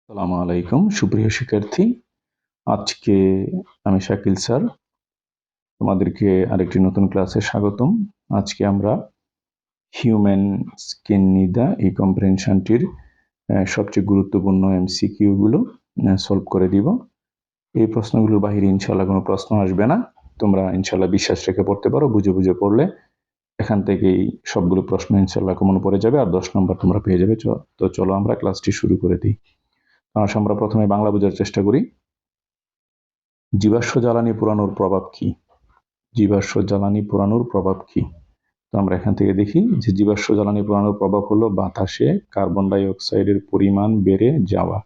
আসসালামু আলাইকুম সুপ্রিয় শিক্ষার্থী। আজকে আমি শাকিল স্যার তোমাদেরকে আরেকটি নতুন ক্লাসে স্বাগতম। আজকে আমরা হিউম্যান স্কিন নিদা এই কম্প্রিহেনশনটির সবচেয়ে গুরুত্বপূর্ণ এমসিকিউ গুলো সলভ করে দিব। এই প্রশ্নগুলোর বাহিরে ইনশাআল্লাহ কোনো প্রশ্ন আসবে না। তোমরা ইনশাআল্লাহ বিশ্বাস রেখে পড়তে পারো। বুঝে বুঝে পড়লে এখান থেকেই সবগুলো প্রশ্ন ইনশাআল্লাহ কমন পড়ে যাবে আর 10 নম্বর তোমরা পেয়ে যাবে। তো চলো আমরা ক্লাসটি শুরু করে দিই। আমরা প্রথমে বাংলা বোঝার চেষ্টা করি। জীবাশ্ম জ্বালানি পোড়ানোর প্রভাব কি? জীবাশ্ম জ্বালানি পোড়ানোর প্রভাব কি? তো আমরা এখান থেকে দেখি যে জীবাশ্ম জ্বালানি পোড়ানোর প্রভাব হলো বাতাসে কার্বন ডাই অক্সাইডের পরিমাণ বেড়ে যাওয়া।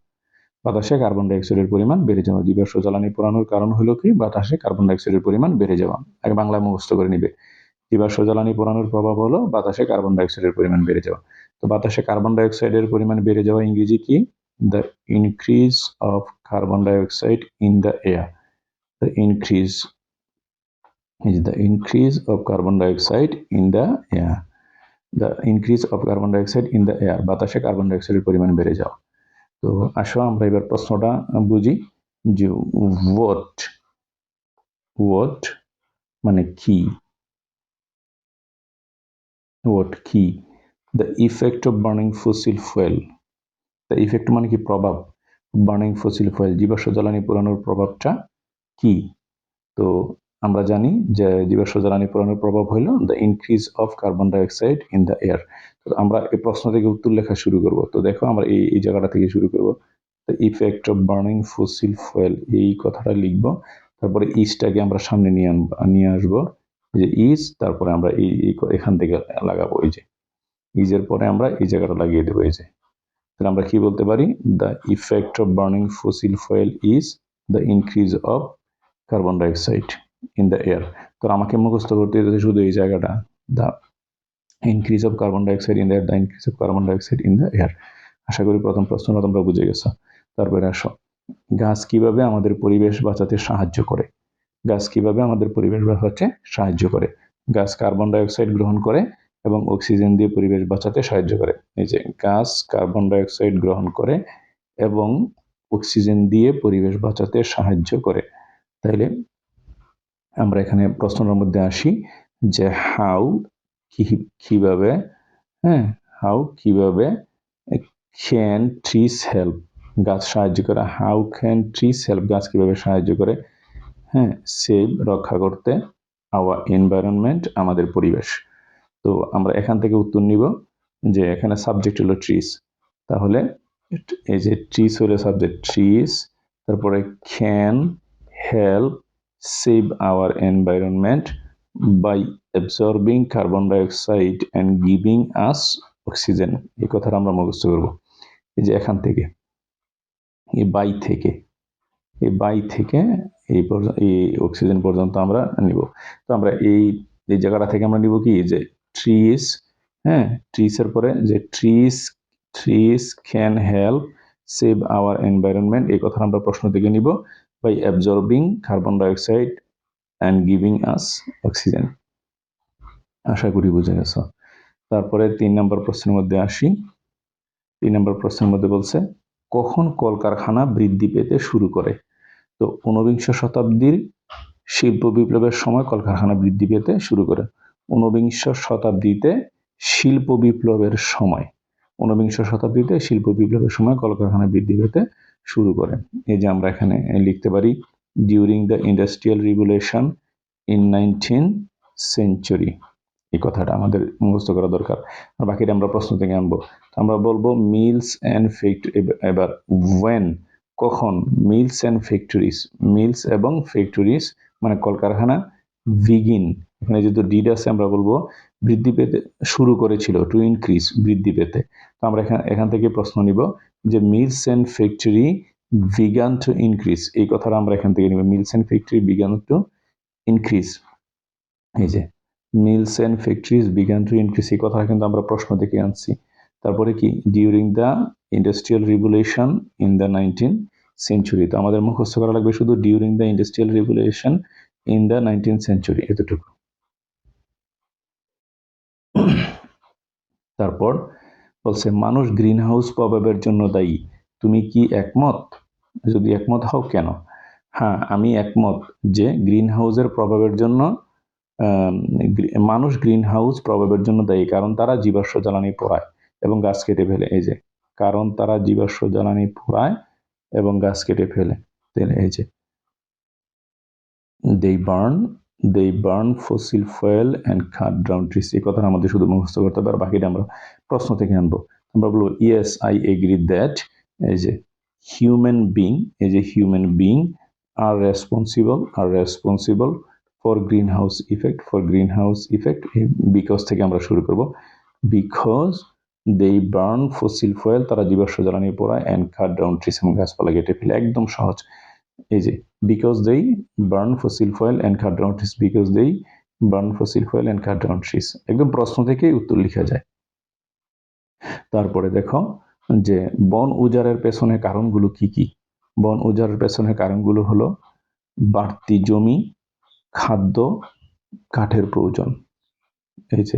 বাতাসে কার্বন ডাই অক্সাইডের পরিমাণ বেড়ে যাওয়া। জীবাশ্ম জ্বালানি পোড়ানোর কারণ হলো কি? বাতাসে কার্বন ডাই অক্সাইডের পরিমাণ বেড়ে যাওয়া। আগে বাংলায় মুখস্থ করে নিবে। জীবাশ্ম জ্বালানি পোড়ানোর প্রভাব হলো বাতাসে কার্বন ডাই অক্সাইডের পরিমাণ বেড়ে যাওয়া। তো বাতাসে কার্বন ডাই অক্সাইডের পরিমাণ বেড়ে যাওয়া ইংরেজি কি? The increase of carbon dioxide in the air. The increase is the increase of carbon dioxide in the air. The increase of carbon dioxide in the air. বাতাসে কার্বন ডাই অক্সাইডের পরিমাণ বেড়ে যাওয়া। তো আসো আমরা এবার প্রশ্নটা বুঝি যে what মানে কি? what কি? The effect of burning fossil fuel. The effect মানে কি? প্রভাব। Burning fossil fuel জীবাশ্ম জ্বালানি পোড়ানোর প্রভাবটা কি? তো আমরা জানি যে জীবাশ্ম জ্বালানি পোড়ানোর প্রভাব হইল the increase of carbon dioxide in the air. তো আমরা এই প্রশ্ন থেকে উত্তর লেখা শুরু করব। তো দেখো আমরা এই জায়গাটা থেকে শুরু করব। The effect of burning fossil fuel এই কথাটা লিখব। তারপরে ইজটাকে আমরা সামনে নিয়ে আসবো, যে ইজ, তারপরে আমরা এখান থেকে লাগাবো এই যে ইজের পরে আমরা এই জায়গাটা লাগিয়ে দেবো এই যে। তাহলে আমরা কি বলতে পারি? The effect of burning fossil fuel is the increase of carbon dioxide in the air. তো আমাকে মুখস্থ করতে হচ্ছে শুধু এই জায়গাটা, the increase of carbon dioxide in the air, the increase of carbon dioxide in the air. আশা করি প্রথম প্রশ্নটা তোমরা বুঝে গেছো। তারপরে আসো, গাছ কিভাবে আমাদের পরিবেশ বাঁচাতে সাহায্য করে? গাছ কিভাবে আমাদের পরিবেশ বাঁচাতে সাহায্য করে? গাছ কার্বন ডাই অক্সাইড গ্রহণ করে এবং অক্সিজেন দিয়ে পরিবেশ বাঁচাতে সাহায্য করে। এই যে গাছ কার্বন ডাই অক্সাইড গ্রহণ করে এবং অক্সিজেন দিয়ে পরিবেশ বাঁচাতে সাহায্য করে। তাইলে আমরা এখানে প্রশ্নের মধ্যে আসি যে কিভাবে ক্যান ট্রিজ হেল্প, গাছ সাহায্য করে। হাউ ক্যান ট্রিজ হেল্প, গাছ কিভাবে সাহায্য করে সেভ, রক্ষা করতে, আওয়ার এনভায়রনমেন্ট, আমাদের পরিবেশ। তো আমরা এখান থেকে উত্তর নিব যে এখানে সাবজেক্ট হলো ট্রিজ, তাহলে এই যে ট্রিজ হলো সাবজেক্ট, ট্রিজ, তারপরে can help save our environment by absorbing carbon dioxide and giving us oxygen। এই কথাটা আমরা মুখস্থ করব। এই যে এখান থেকে এই বাই থেকে এই অক্সিজেন পর্যন্ত আমরা নিব। তো আমরা এই জায়গাটা থেকে আমরা নিব কি, যে ট্রিজ, ট্রিজের পরে যে trees can help save our environment, এই কথাটা আমরা প্রশ্ন থেকে নিব। by absorbing carbon dioxide and giving us oxygen। আশা করি বুঝে গেছো। তারপরে 3 নম্বর প্রশ্নের মধ্যে আসি। 3 নম্বর প্রশ্নের মধ্যে বলছে কখন কলকারখানা বৃদ্ধি পেতে শুরু করে? তো 19বিংশ শতাব্দীর শিল্প বিপ্লবের সময় কলকারখানা বৃদ্ধি পেতে শুরু করে। 19বিংশ শতাব্দীতে শিল্প বিপ্লবের সময়, 19বিংশ শতাব্দীতে শিল্প বিপ্লবের সময় কলকারখানা বৃদ্ধি পেতে শুরু করে। এই যে আমরা এখানে লিখতে পারি during the industrial revolution in 19th century। এই কথাটা আমাদের মুখস্থ করা দরকার। আর বাকিটা আমরা প্রশ্ন থেকে আনবো। আমরা বলবো মিলস অ্যান্ড ফ্যাক্টরি। এবার ওয়েন, কখন, মিলস অ্যান্ড ফ্যাক্টরিজ, মিলস এবং ফ্যাক্টরিজ মানে কলকারখানা, বিগিন, এখানে যেহেতু ডিড আছে আমরা বলবো বৃদ্ধি পেতে শুরু করেছিল, টু ইনক্রিজ, বৃদ্ধি পেতে। তো আমরা এখান থেকে প্রশ্ন নিব যে mills and factory began to increase, এই কথাটা আমরা এখান থেকে নিব। Mills and factory began to increase. এই যে mills and factories began to increase, এই কথাটা কিন্তু আমরা প্রশ্ন থেকে আনছি। তারপরে কি during the industrial revolution in the 19th century। তো আমাদের মুখস্থ করা লাগবে শুধু during the industrial revolution in the 19th century, এতটুকু। তারপর বলছে মানুষ গ্রিন হাউস প্রভাবের জন্য দায়ী। তুমি কি একমত? যদি একমত হও কেন? হ্যাঁ, আমি একমত যে গ্রিন হাউসের প্রভাবের জন্য মানুষ গ্রিন হাউস প্রভাবের জন্য দায়ী, কারণ তারা জীবাশ্ম জ্বালানি পোড়ায় এবং গাছ কেটে ফেলে। এই যে কারণ তারা জীবাশ্ম জ্বালানি পোড়ায় এবং গাছ কেটে ফেলে। এই যে they burn fossil fuel and cut down trees। এই কথাটা আমাদের শুধু মুখস্থ করতে হবে, আর বাকিটা আমরা প্রশ্ন থেকে আনবো। আমরা বলবো yes I agree that এই যে human being are responsible for greenhouse effect because থেকে আমরা শুরু করব। because they burn fossil fuel, তারা জীবাশ্ম জ্বালানি পোড়ায়, and cut down trees, এবং গাছপালা কেটে ফেলে। একদম সহজ। এই যে because they burn fossil fuel and cut down trees, because they burn fossil fuel and cut down trees, একদম প্রশ্ন থেকেই উত্তর লেখা যায়। তারপরে দেখো যে বন উজাড়ের পেছনে কারণগুলো কি কি। বন উজাড়ের পেছনে কারণগুলো হলো বাড়তি জমি, খাদ্য, কাঠের প্রয়োজন। এই যে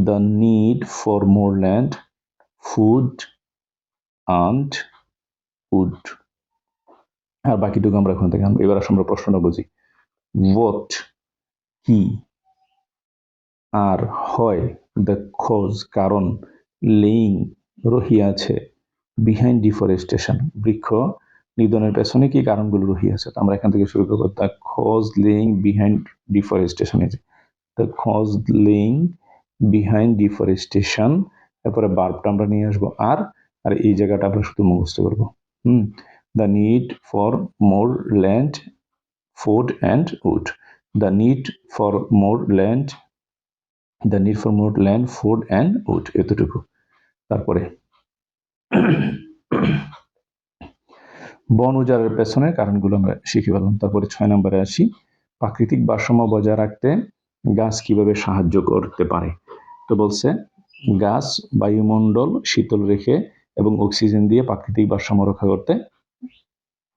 the need for more land, food and wood। আর বাকিটুকু আমরা এখন থেকে এবার আমরা প্রশ্নটা বুঝি। what কি, আর হয় the cause কারণ, laying রহিয়াছে, behind deforestation বৃক্ষ নিধনের পেছনে কি কারণগুলো রহিয়াছে। আমরা এখান থেকে শুরু করব। the cause laying behind deforestation, the cause laying behind deforestation, তারপরে ভার্বটা আমরা নিয়ে আসবো আর এই জায়গাটা আমরা শুধু মুখস্থ করব। the need for more land, food and wood, the need for more land, food and wood, এতটুকু। তারপরে বন উজাড়ের পেছনে কারণগুলো আমরা শিখে পেলাম। তারপরে 6 নম্বরে আসি, প্রাকৃতিক ভারসাম্য বজায় রাখতে গাছ কিভাবে সাহায্য করতে পারে। তো বলছে গাছ বায়ুমণ্ডল শীতল রেখে এবং অক্সিজেন দিয়ে প্রাকৃতিক ভারসাম্য রক্ষা করতে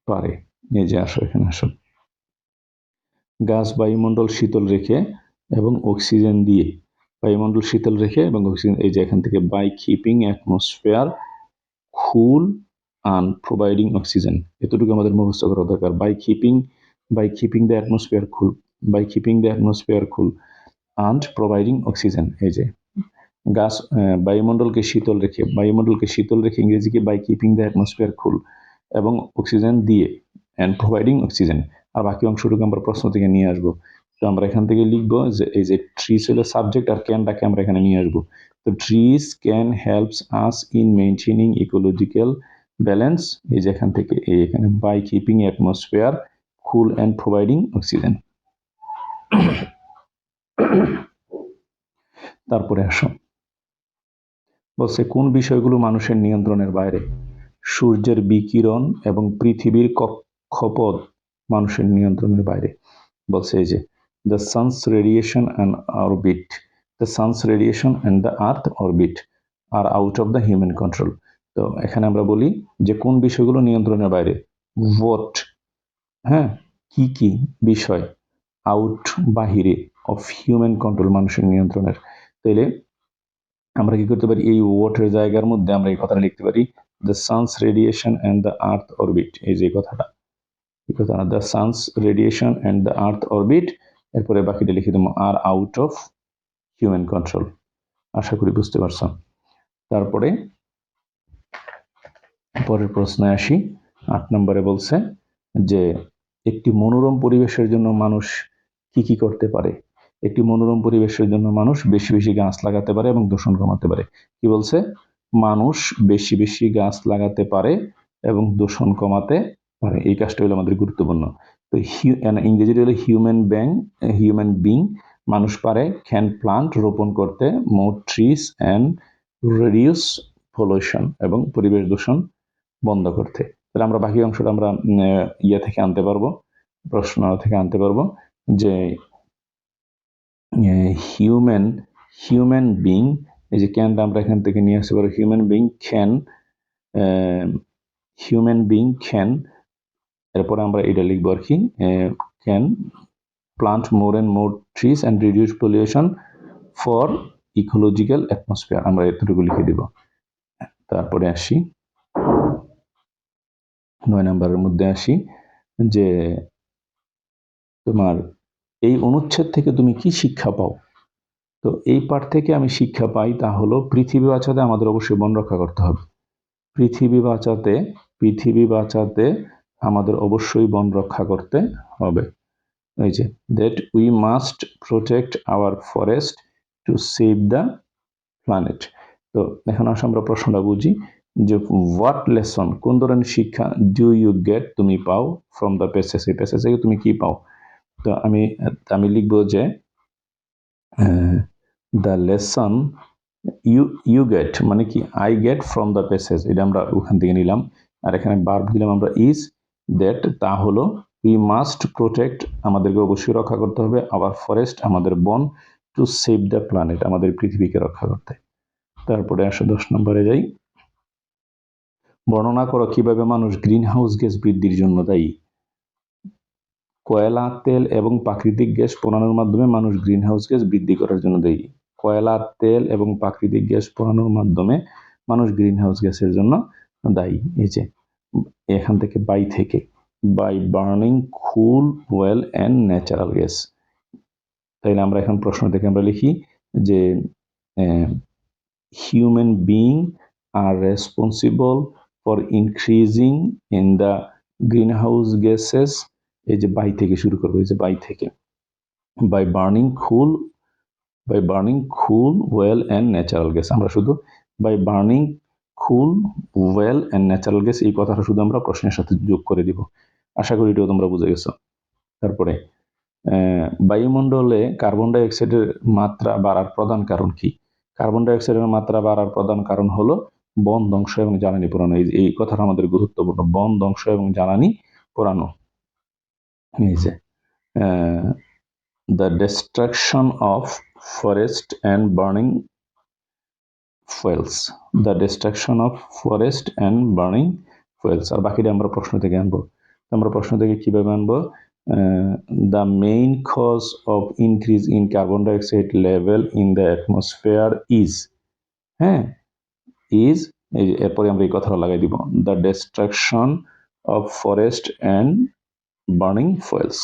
পারে। এই যে আসো এখানে আসো, গাছ বায়ুমণ্ডল শীতল রেখে এবং অক্সিজেন দিয়ে, বায়ুমণ্ডল শীতল রেখে এবং অক্সিজেন, এই যে এখান থেকে by keeping atmosphere cool and providing oxygen, এতটুকু আমাদের মুখস্থ করা দরকার। by keeping the atmosphere cool and providing oxygen, এই যে গাছ বায়ুমণ্ডলকে শীতল রেখে ইংরেজি কি by keeping the atmosphere cool এবং অক্সিজেন দিয়ে and providing oxygen। আর বাকি অংশটুকু আমরা প্রশ্ন থেকে নিয়ে আসবো। তো আমরা এখান থেকে লিখবো যে এই যে ট্রিজ হলো সাবজেক্ট আর ক্যানটাকে আমরা এখানে নিয়ে আসবো। তো trees can helps us in maintaining ecological balance, এই যে এখান থেকে এখানে by keeping atmosphere cool and providing oxygen. তারপরে আসো, বলছে কোন বিষয়গুলো মানুষের নিয়ন্ত্রণের বাইরে। সূর্যের বিকিরণ এবং পৃথিবীর কক্ষপথ মানুষের নিয়ন্ত্রণের বাইরে। বলছে এই যে the sun's radiation and the earth orbit are out of the human control। তো এখানে আমরা বলি যে কোন বিষয়গুলো নিয়ন্ত্রণের বাইরে। what, হ্যাঁ, কি কি বিষয়, আউট বাহিরে, অফ হিউম্যান কন্ট্রোল মানুষের নিয়ন্ত্রণের। তাইলে আমরা কি করতে পারি, এই ওয়াটের জায়গার মধ্যে আমরা এই কথাটা লিখতে পারি the sun's radiation and the earth orbit, এই যে কথাটা the sun's radiation and the earth orbit, এরপরে বাকিটা লিখে দেবো আর আউট অফ হিউম্যান কন্ট্রোল। আশা করি বুঝতে পারছো। তারপরে পরের প্রশ্নে আসি। 8 নম্বরে বলছে যে একটি মনোরম পরিবেশের জন্য মানুষ কি কি করতে পারে। একটি মনোরম পরিবেশের জন্য মানুষ বেশি বেশি গাছ লাগাতে পারে এবং দূষণ কমাতে পারে। কি বলছে, মানুষ বেশি বেশি গাছ লাগাতে পারে এবং দূষণ কমাতে পারে। এই কাজটা হলো আমাদের গুরুত্বপূর্ণ। তো ইংরেজিতে হলো হিউম্যান বিং, মানুষ পারে ক্যান প্লান্ট রোপণ করতে, মোর ট্রিজ অ্যান্ড রিডিউস পলিউশন এবং পরিবেশ দূষণ বন্ধ করতে। তাহলে আমরা বাকি অংশটা আমরা ইয়ে থেকে আনতে পারবো, প্রশ্ন থেকে আনতে পারবো যে হিউম্যান বিং, এই যে ক্যানটা আমরা এখান থেকে নিয়ে আসতে পারবো। হিউম্যান বিং ক্যান, এরপরে আমরা এটা লিখবো আর কি, can plant more and more trees and reduce pollution for ecological atmosphere, আমরা এতটুকু লিখে দিব। তারপরে আসি 9 নম্বরের মধ্যে আসি যে তোমার এই অনুচ্ছেদ থেকে তুমি কি শিক্ষা পাও। তো এই পাঠ থেকে আমি শিক্ষা পাই তা হলো পৃথিবী বাঁচাতে আমাদের অবশ্যই বন রক্ষা করতে হবে। পৃথিবী বাঁচাতে আমাদের অবশ্যই বন রক্ষা করতে হবে। এই যে that we must protect our forest to save the planet. তো এখন আসলে আমরা প্রশ্নটা বুঝি যে হোয়াট লেসন, কোন ধরনের শিক্ষা ডু ইউ গেট, তুমি পাও ফ্রম দ্য প্যাসেজ, এই প্যাসেজ থেকে তুমি কি পাও। তো আমি লিখবো যে দ্য লেসন ইউ গেট মানে কি, I get from the passage, এটা আমরা ওখান থেকে নিলাম। আর এখানে ভার্ব দিলাম আমরা ইজ, দ্যাট তা হলো উই মাস্ট প্রোটেক্ট আমাদেরকে অবশ্যই রক্ষা করতে হবে, আওয়ার ফরেস্ট আমাদের বন, টু সেভ দ্য প্ল্যানেট আমাদের পৃথিবীকে রক্ষা করতে। তারপরে 10 নম্বরে যাই। বর্ণনা করো কিভাবে মানুষ গ্রিন হাউস গ্যাস বৃদ্ধির জন্য দায়ী। কয়লা, তেল এবং প্রাকৃতিক গ্যাস পোড়ানোর মাধ্যমে মানুষ গ্রিন হাউস গ্যাস বৃদ্ধি করার জন্য দায়ী। কয়লা, তেল এবং প্রাকৃতিক গ্যাস পোড়ানোর মাধ্যমে মানুষ গ্রিন হাউস গ্যাসের জন্য দায়ী। এই যে এখান থেকে by burning coal, oil and natural gas. তাইলে আমরা এখন প্রশ্ন থেকে আমরা লিখি যে human being are responsible for increasing in the greenhouse gases, এই যে বাই থেকে শুরু করবো, এই যে বাই থেকে, by burning coal, oil and natural gas, আমরা শুধু by burning coal, oil and natural gas এই কথাটা শুধু আমরা প্রশ্নের সাথে যোগ করে দিব। আশা করি এটাও তোমরা বুঝে গেছো। তারপরে বায়ুমণ্ডলে কার্বন ডাই অক্সাইডের মাত্রা বাড়ার প্রধান কারণ কি। কার্বন ডাই অক্সাইডের মাত্রা বাড়ার প্রধান কারণ হলো বন ধ্বংস এবং জ্বালানি পোড়ানো। এই কথাটা আমাদের গুরুত্বপূর্ণ, বন ধ্বংস এবং জ্বালানি পোড়ানো। এই যে the destruction of forest and burning fuels, আর বাকিটা আমরা প্রশ্ন থেকে আনবো। আমরা প্রশ্ন থেকে কিভাবে আনবো, the main cause of increase in carbon dioxide level in the atmosphere is, এরপরে আমরা এই কথাটা লাগাই দিব, the destruction of forest and burning fuels।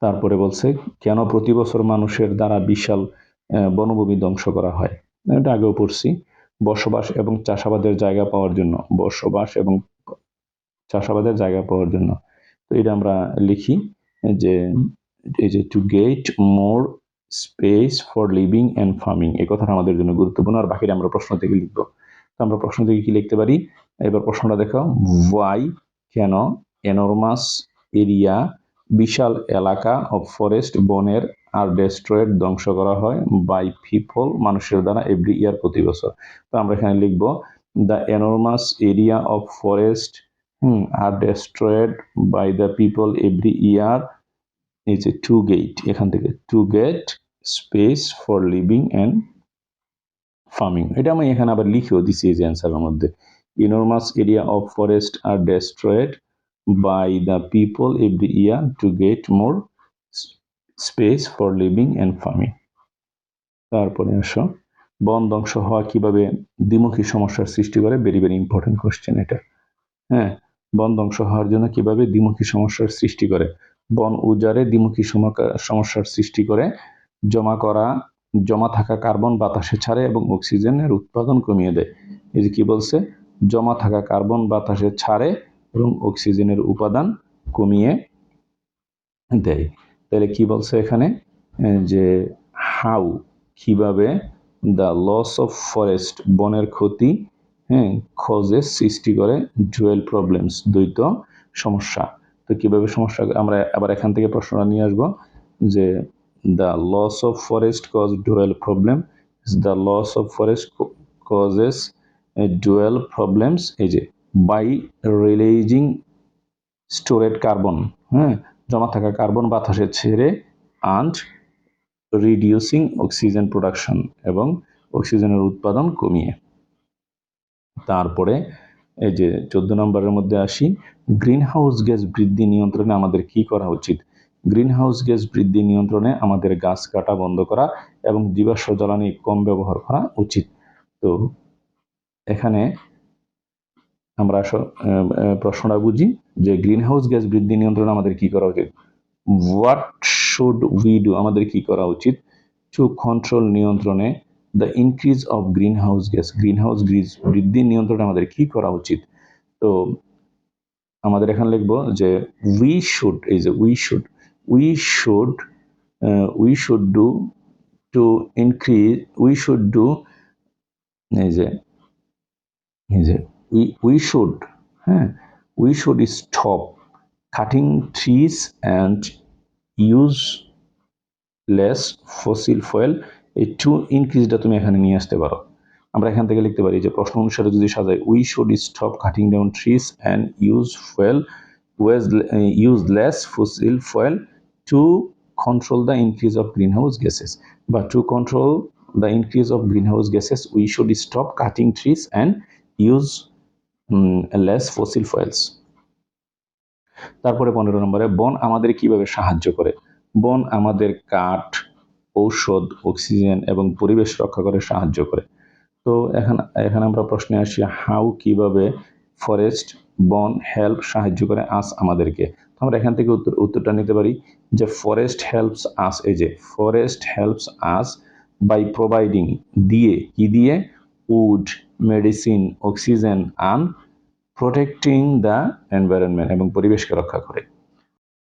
তারপরে বলছে কেন প্রতি বছর মানুষের দ্বারা বিশাল বনভূমি ধ্বংস করা হয়। এটা আগেও পড়ছি, বসবাস এবং চাষাবাদের জায়গা পাওয়ার জন্য। তো এটা আমরা লিখি যে এই যে to get more space for living and farming, এই কথাটা আমাদের জন্য গুরুত্বপূর্ণ। আর বাকিটা আমরা প্রশ্ন থেকে লিখবো। তো আমরা প্রশ্ন থেকে কি লিখতে পারি, এবার প্রশ্নটা দেখো, ওয়াই কেন এনরমাস এরিয়া বিশাল এলাকা অফ ফরেস্ট বনের আর ডেস্ট্রয়েড ধ্বংস করা হয় বাই পিপল মানুষের দ্বারা এভরি ইয়ার প্রতি বছর। তো আমরা এখানে লিখবো the enormous area of forest are destroyed by the people every year এই যে টু গেট, এখান থেকে to get space for living and farming. এটা আমি এখানে আবার লিখেও দিচ্ছি এই যে অ্যান্সারের মধ্যে, enormous area of forest are destroyed by the people every year to get more space for living and farming। তারপরে আসো, বন ধ্বংস হওয়া কিভাবে দ্বিমুখী সমস্যার সৃষ্টি করে। ভেরি ভেরি ইম্পর্টেন্ট কোশ্চেন এটা। বন ধ্বংস হওয়ার জন্য কিভাবে দ্বিমুখী সমস্যার সৃষ্টি করে। বন উজাড়ে দ্বিমুখী সমস্যার সৃষ্টি করে, জমা থাকা কার্বন বাতাসে ছাড়ে এবং অক্সিজেনের উৎপাদন কমিয়ে দেয়। এই যে কি বলছে, জমা থাকা কার্বন বাতাসে ছাড়ে এবং অক্সিজেনের উপাদান কমিয়ে দেয়। তাহলে কি বলছে এখানে যে হাউ, কিভাবে, দ্য লস অফ ফরেস্ট বনের ক্ষতি কজেস সৃষ্টি করে ডুয়েল প্রবলেমস দ্বৈত সমস্যা। তো কিভাবে সমস্যা, আমরা আবার এখান থেকে প্রশ্নটা নিয়ে আসবো যে the loss of forest cause dual problem, the loss of forest causes dual problems এই যে by releasing stored carbon, জমা থাকা কার্বন বাতাসে ছেড়ে, and reducing oxygen production এবং অক্সিজেনের উৎপাদন কমিয়ে। তারপরে এই যে 14 নম্বরের মধ্যে আসি, গ্রিন হাউস গ্যাস বৃদ্ধি নিয়ন্ত্রণে আমাদের কি করা উচিত। গ্রিন হাউস গ্যাস বৃদ্ধি নিয়ন্ত্রণে আমাদের গাছ কাটা বন্ধ করা এবং জীবাশ্ম জ্বালানি কম ব্যবহার করা উচিত। তো এখানে আমরা প্রশ্নটা বুঝি যে গ্রিন হাউস গ্যাস বৃদ্ধি নিয়ন্ত্রণে আমাদের কি করা উচিত। হোয়াট শুড উই ডু, আমাদের কি করা উচিত টু কন্ট্রোল নিয়ন্ত্রণে the increase of green house gas, green house gas বৃদ্ধি নিয়ন্ত্রণে আমাদের কি করা উচিত। তো আমাদের এখানে লিখবো যে উই শুড, এই যে we should do to increase, we should do, এই যে we should, হ্যাঁ, we should stop cutting trees and use less fossil fuel। এই টু ইনক্রিজটা তুমি এখানে নিয়ে আসতে পারো। আমরা এখান থেকে লিখতে পারি যে প্রশ্ন অনুসারে যদি সাজাই, we should stop cutting down trees and use less fossil fuel to control the increase of greenhouse gases, বা to control the increase of greenhouse gases we should stop cutting trees and use less fossil fuels। তারপরে 15 নম্বরে, বন আমাদের কিভাবে সাহায্য করে। বন আমাদের কাঠ, ঔষধ, অক্সিজেন এবং পরিবেশ রক্ষা করে সাহায্য করে। তো এখানে আমরা প্রশ্নে আসি, হাউ, কিভাবে ফরেস্ট, বন হেল্প সাহায্য করে আস আমাদেরকে। আমরা এখান থেকে উত্তরটা নিতে পারি যে ফরেস্ট হেল্পস আস, এই যে forest helps us by providing, দিয়ে wood, medicine, oxygen, and protecting the environment, এবং পরিবেশকে রক্ষা করে।